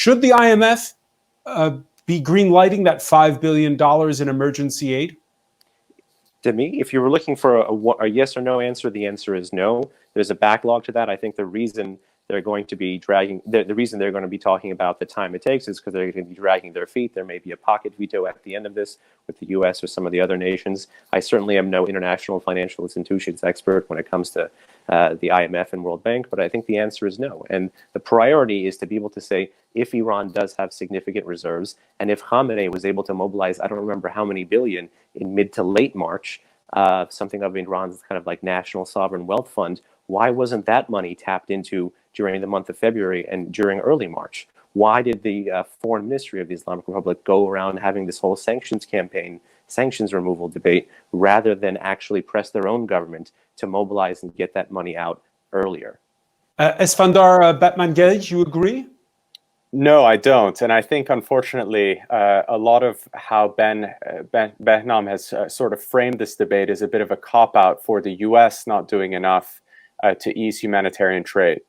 Should the IMF be green-lighting that $5 billion in emergency aid? To me, if you were looking for a yes or no answer, the answer is no. There's a backlog to that. I think the reason they're going to be dragging, the reason they're going to be talking about the time it takes is because they're going to be dragging their feet. There may be a pocket veto at the end of this with the US or some of the other nations. I certainly am no international financial institutions expert when it comes to the IMF and World Bank, but I think the answer is no. And the priority is to be able to say, if Iran does have significant reserves, and if Khamenei was able to mobilize, I don't remember how many billion in mid to late March, something of Iran's kind of like national sovereign wealth fund, why wasn't that money tapped into during the month of February and during early March? Why did the Foreign Ministry of the Islamic Republic go around having this whole sanctions campaign, sanctions removal debate, rather than actually press their own government to mobilize and get that money out earlier? Esfandyar BATMANGHELIDJ, you agree? No, I don't. And I think, unfortunately, a lot of how Behnam has sort of framed this debate is a bit of a cop-out for the US not doing enough to ease humanitarian trade.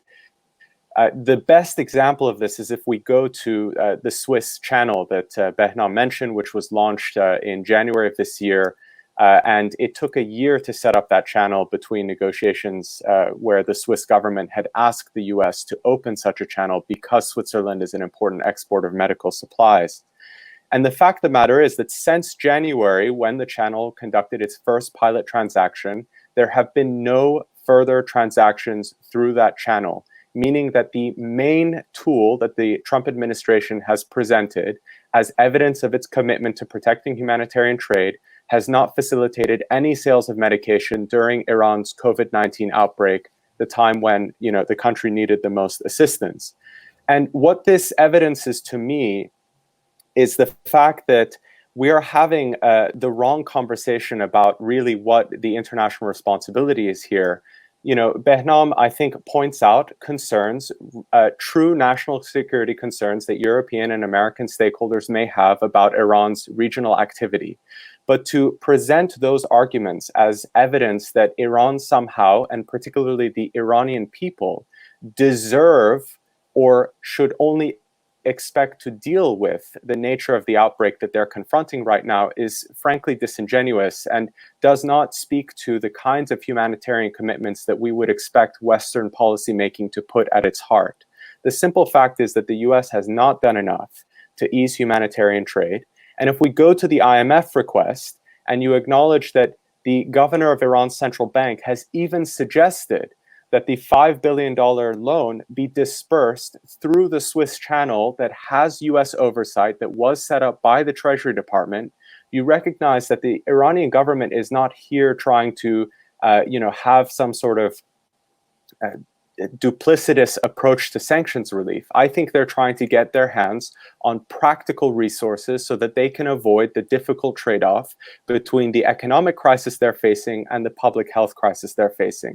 The best example of this is if we go to the Swiss channel that Behnam mentioned, which was launched in January of this year. And it took a year to set up that channel between negotiations where the Swiss government had asked the US to open such a channel because Switzerland is an important exporter of medical supplies. And the fact of the matter is that since January, when the channel conducted its first pilot transaction, there have been no further transactions through that channel, meaning that the main tool that the Trump administration has presented as evidence of its commitment to protecting humanitarian trade has not facilitated any sales of medication during Iran's COVID-19 outbreak, the time when, you know, the country needed the most assistance. And what this evidences to me is the fact that we are having the wrong conversation about really what the international responsibility is here. You know, Behnam, I think, points out concerns, true national security concerns that European and American stakeholders may have about Iran's regional activity. But to present those arguments as evidence that Iran somehow, and particularly the Iranian people, deserve or should only expect to deal with the nature of the outbreak that they're confronting right now is frankly disingenuous and does not speak to the kinds of humanitarian commitments that we would expect Western policymaking to put at its heart. The simple fact is that the US has not done enough to ease humanitarian trade. And if we go to the IMF request and you acknowledge that the governor of Iran's central bank has even suggested that the $5 billion loan be dispersed through the Swiss channel that has US oversight, that was set up by the Treasury Department, you recognize that the Iranian government is not here trying to have some sort of duplicitous approach to sanctions relief. I think they're trying to get their hands on practical resources so that they can avoid the difficult trade-off between the economic crisis they're facing and the public health crisis they're facing.